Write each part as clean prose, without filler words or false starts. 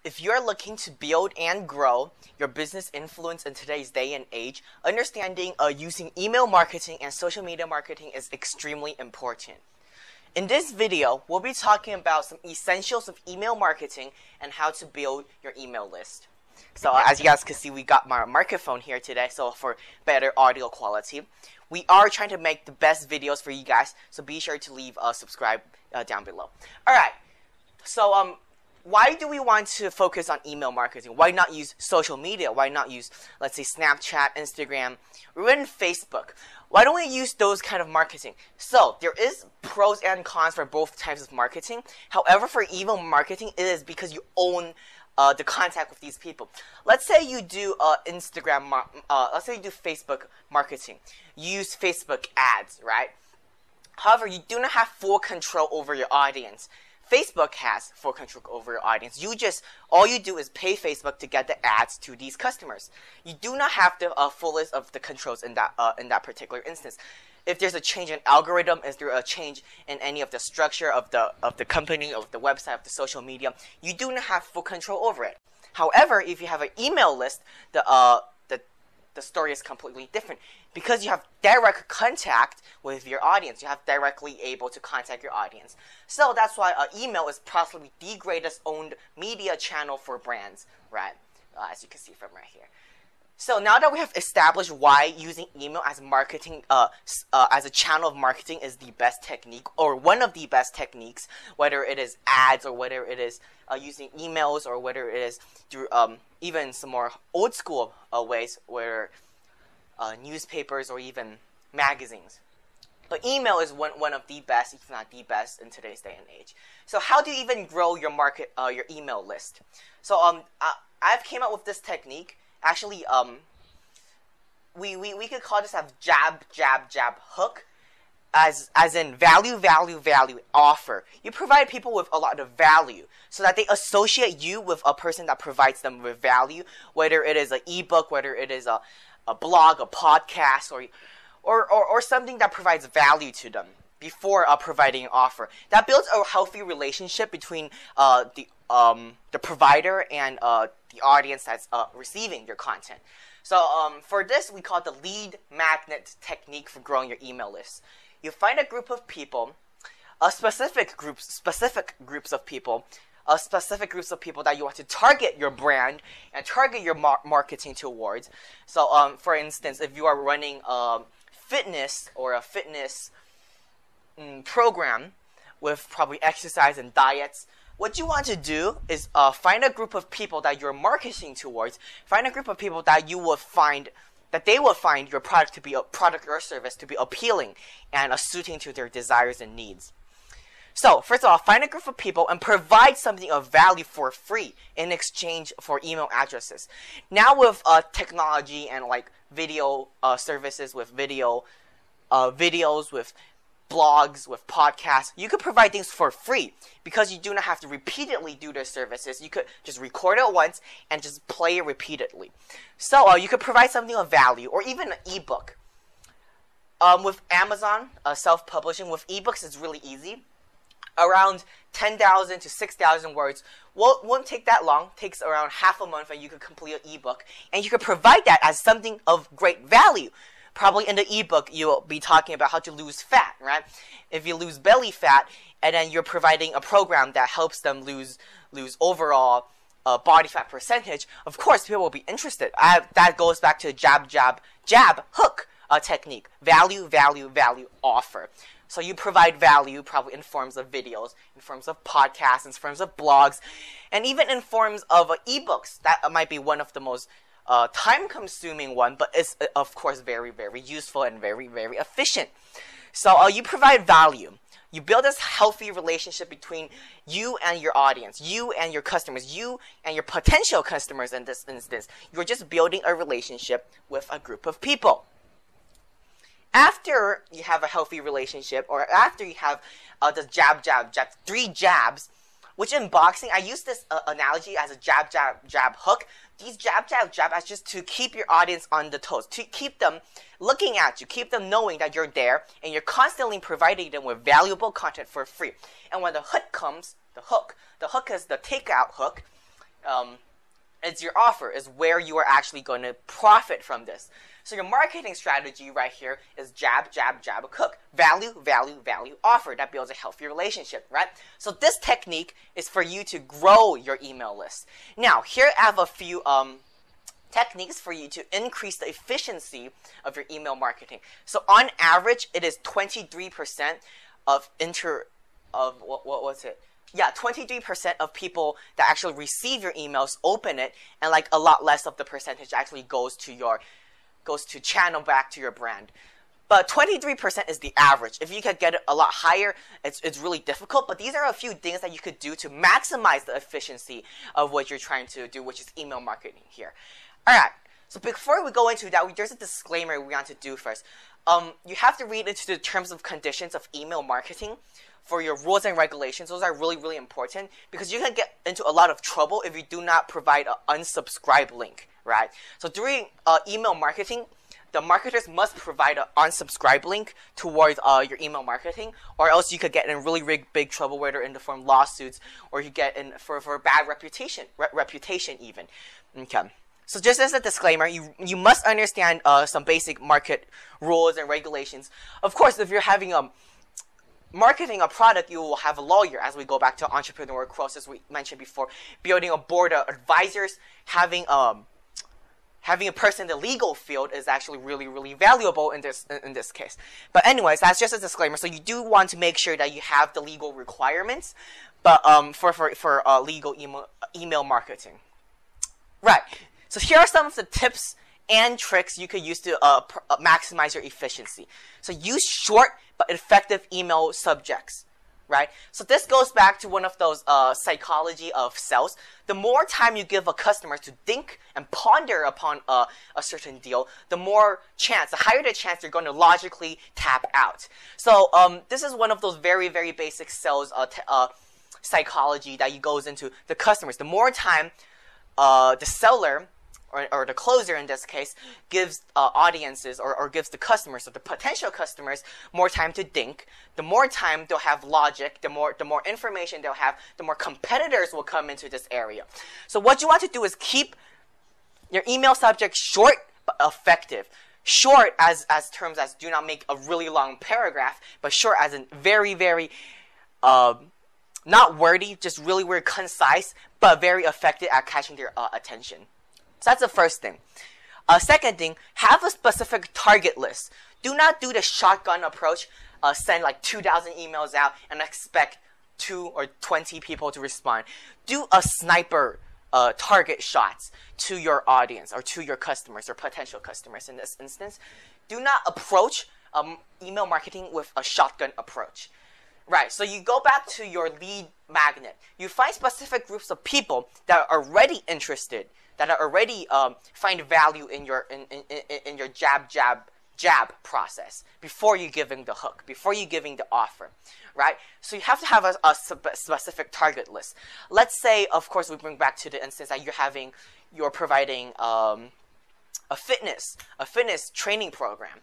If you're looking to build and grow your business influence in today's day and age, understanding using email marketing and social media marketing is extremely important. In this video, we'll be talking about some essentials of email marketing and how to build your email list. So as you guys can see, we got my microphone here today, so for better audio quality. We are trying to make the best videos for you guys, so be sure to leave a subscribe down below. Alright, so why do we want to focus on email marketing? Why not use social media? Why not use, let's say, Snapchat, Instagram, or even Facebook? Why don't we use those kind of marketing? So, there is pros and cons for both types of marketing. However, for email marketing, it is because you own the contact with these people. Let's say you do Instagram, let's say you do Facebook marketing. You use Facebook ads, right? However, you do not have full control over your audience. Facebook has full control over your audience. All you do is pay Facebook to get the ads to these customers. You do not have the fullest of the controls in that particular instance. If there's a change in algorithm, is there a change in any of the structure of the company, of the website, of the social media, you do not have full control over it. However, if you have an email list, the story is completely different. Because you have direct contact with your audience, you have directly able to contact your audience. So that's why email is possibly the greatest owned media channel for brands, right? As you can see from right here. So now that we have established why using email as marketing, as a channel of marketing is the best technique, or one of the best techniques, whether it is ads or whether it is using emails or whether it is through even some more old school ways, where newspapers or even magazines. But email is one of the best, if not the best, in today's day and age. So how do you even grow your your email list? So I've came up with this technique. Actually, we could call this a jab, hook, as in value, offer. You provide people with a lot of value so that they associate you with a person that provides them with value, whether it is an ebook, whether it is a blog, a podcast, or something that provides value to them before providing an offer. That builds a healthy relationship between the provider and the audience that's receiving your content. So for this, we call it the lead magnet technique for growing your email list. You find a group of people, specific groups of people that you want to target your brand and target your marketing towards. So for instance, if you are running fitness or a fitness program with probably exercise and diets, what you want to do is find a group of people that you're marketing towards. Find a group of people that you will find, that they will find your product or service to be appealing and suiting to their desires and needs. So first of all, find a group of people and provide something of value for free in exchange for email addresses. Now with technology and like video services, with videos, with blogs, with podcasts, you could provide things for free because you do not have to repeatedly do their services. You could just record it once and just play it repeatedly. So you could provide something of value, or even an ebook. With Amazon self-publishing, with ebooks, it's really easy. Around 10,000 to 6,000 words won't take that long. It takes around half a month and you could complete an ebook, and you could provide that as something of great value. Probably in the ebook, you'll be talking about how to lose fat, right? If you lose belly fat, and then you're providing a program that helps them lose overall body fat percentage, of course, people will be interested. That goes back to jab, hook technique. Value, offer. So you provide value probably in forms of videos, in forms of podcasts, in forms of blogs, and even in forms of ebooks. That might be one of the most time-consuming one, but it's of course very useful and very efficient. So you provide value. You build this healthy relationship between you and your audience, you and your customers, you and your potential customers in this instance. You're just building a relationship with a group of people. After you have a healthy relationship, or after you have the jab, 3 jabs, which in boxing, I use this analogy as a jab, hook. These jab as just to keep your audience on the toes, to keep them looking at you, keep them knowing that you're there, and you're constantly providing them with valuable content for free. And when the hook comes, the hook is the takeout hook, It's your offer, is where you are actually going to profit from this. So your marketing strategy right here is jab, jab, jab, hook. Value, value, value, offer. That builds a healthy relationship, right? So this technique is for you to grow your email list. Now, here I have a few techniques for you to increase the efficiency of your email marketing. So on average, it is 23% of what was it? Yeah, 23% of people that actually receive your emails open it, and like a lot less of the percentage actually goes to channel back to your brand. But 23% is the average. If you could get it a lot higher, it's really difficult. But these are a few things that you could do to maximize the efficiency of what you're trying to do, which is email marketing here. All right. So before we go into that, there's a disclaimer we want to do first. You have to read into the terms and conditions of email marketing for your rules and regulations. Those are really, really important because you can get into a lot of trouble if you do not provide an unsubscribe link, right? So during email marketing, the marketers must provide an unsubscribe link towards your email marketing, or else you could get in really big trouble, whether in the form of lawsuits or you get in for bad reputation even. Okay. So just as a disclaimer, you must understand some basic market rules and regulations. Of course, if you're having marketing a product, you will have a lawyer, as we go back to entrepreneur growth, as we mentioned before. Building a board of advisors, having a person in the legal field is actually really, really valuable in this case. But anyways, that's just a disclaimer. So you do want to make sure that you have the legal requirements, but for legal email marketing, right? So here are some of the tips and tricks you could use to maximize your efficiency. So use short but effective email subjects, right? So this goes back to one of those psychology of sales. The more time you give a customer to think and ponder upon a certain deal, the higher the chance you're going to logically tap out. So this is one of those very, very basic sales psychology that goes into the customers. The more time the seller or the closer in this case gives audiences or gives the customers or the potential customers more time to think, the more time they'll have logic, the more information they'll have, the more competitors will come into this area. So what you want to do is keep your email subject short but effective. Short as terms as do not make a really long paragraph, but short as in very, very not wordy, just really, really concise, but very effective at catching their attention. So that's the first thing. Second thing, have a specific target list. Do not do the shotgun approach, send like 2,000 emails out and expect 2 or 20 people to respond. Do a sniper target shots to your audience or to your customers or potential customers in this instance. Do not approach email marketing with a shotgun approach. Right, so you go back to your lead magnet. You find specific groups of people that are already interested, that are already find value in your jab process before you giving the hook, before you giving the offer, right? So you have to have a specific target list. Let's say, of course, we bring back to the instance that you're providing a fitness training program.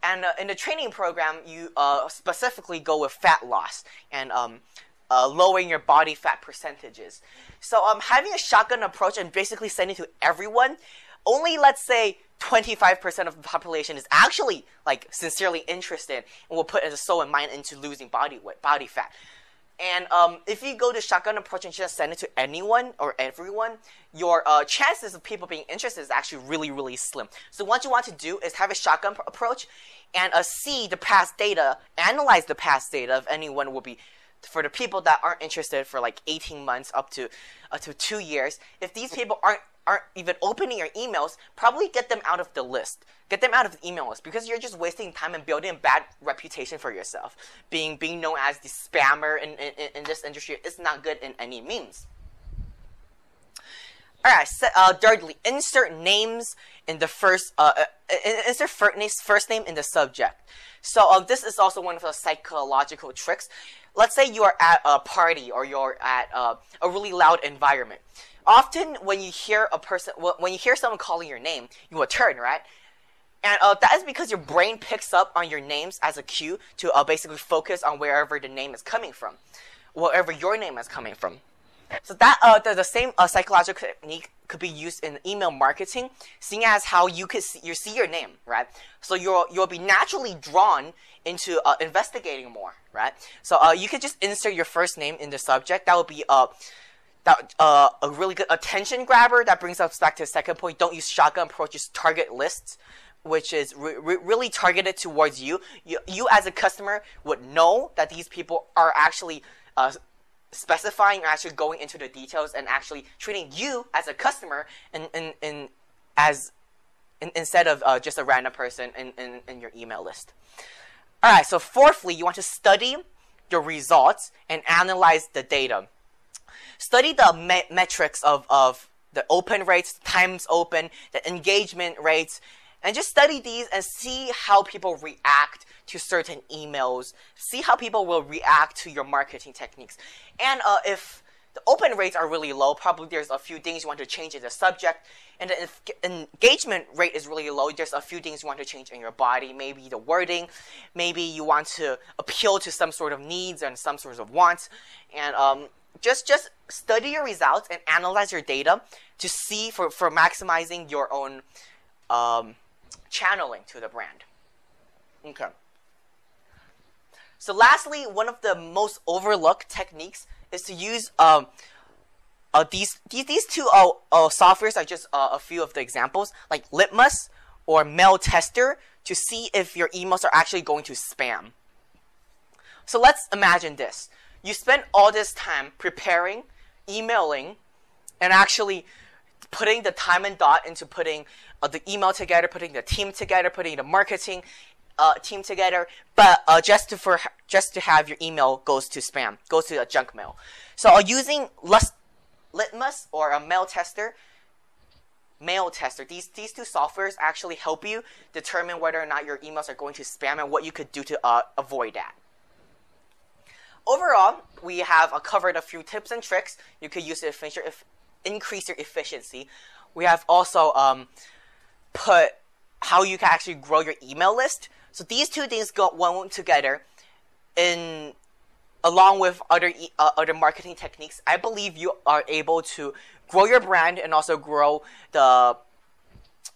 And in the training program, you specifically go with fat loss and lowering your body fat percentages. So having a shotgun approach and basically sending to everyone, only let's say 25% of the population is actually like sincerely interested and will put a soul and mind into losing body fat. And if you go to shotgun approach and just send it to anyone or everyone, your chances of people being interested is actually really, really slim. So what you want to do is have a shotgun approach and see the past data, analyze the past data of anyone will be, for the people that aren't interested for like 18 months up to 2 years. If these people aren't even opening your emails, probably get them out of the list. Get them out of the email list because you're just wasting time and building a bad reputation for yourself. Being known as the spammer in this industry is not good in any means. Alright, thirdly, insert names in the first name in the subject. So this is also one of the psychological tricks. Let's say you are at a party or you're at a really loud environment. Often, when you hear someone calling your name, you will turn, right? And that is because your brain picks up on your names as a cue to basically focus on wherever the name is coming from, wherever your name is coming from. So that the same psychological technique could be used in email marketing, seeing as how you see your name, right? So you'll be naturally drawn into investigating more, right? So you could just insert your first name in the subject. That would be a really good attention grabber. That brings us back to the second point. Don't use shotgun approach, just target lists, which is really targeted towards you. You as a customer would know that these people are actually specifying or actually going into the details and actually treating you as a customer instead of just a random person in your email list. Alright, so fourthly, you want to study your results and analyze the data. Study the metrics of the open rates, times open, the engagement rates, and just study these and see how people react to certain emails. See how people will react to your marketing techniques. And if the open rates are really low, probably there's a few things you want to change in the subject. And if engagement rate is really low, there's a few things you want to change in your body. Maybe the wording. Maybe you want to appeal to some sort of needs and some sorts of wants. And just study your results and analyze your data to see for maximizing your own channeling to the brand. Okay. So lastly, one of the most overlooked techniques is to use these two softwares are just a few of the examples, like Litmus or Mail Tester, to see if your emails are actually going to spam. So let's imagine this. You spend all this time preparing, emailing, and actually putting the time and thought into putting the email together, putting the team together, putting the marketing team together, but just to have your email goes to spam, goes to a junk mail. So using Litmus or a Mail Tester, these two softwares actually help you determine whether or not your emails are going to spam and what you could do to avoid that. Overall, we have covered a few tips and tricks you could use to increase your efficiency. We have also put how you can actually grow your email list. So these two things go one together. Along with other marketing techniques, I believe you are able to grow your brand and also grow the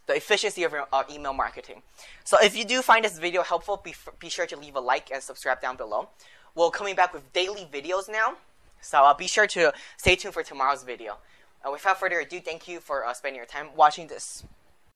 efficiency of your email marketing. So if you do find this video helpful, be sure to leave a like and subscribe down below. We're coming back with daily videos now, so be sure to stay tuned for tomorrow's video. Without further ado, thank you for spending your time watching this.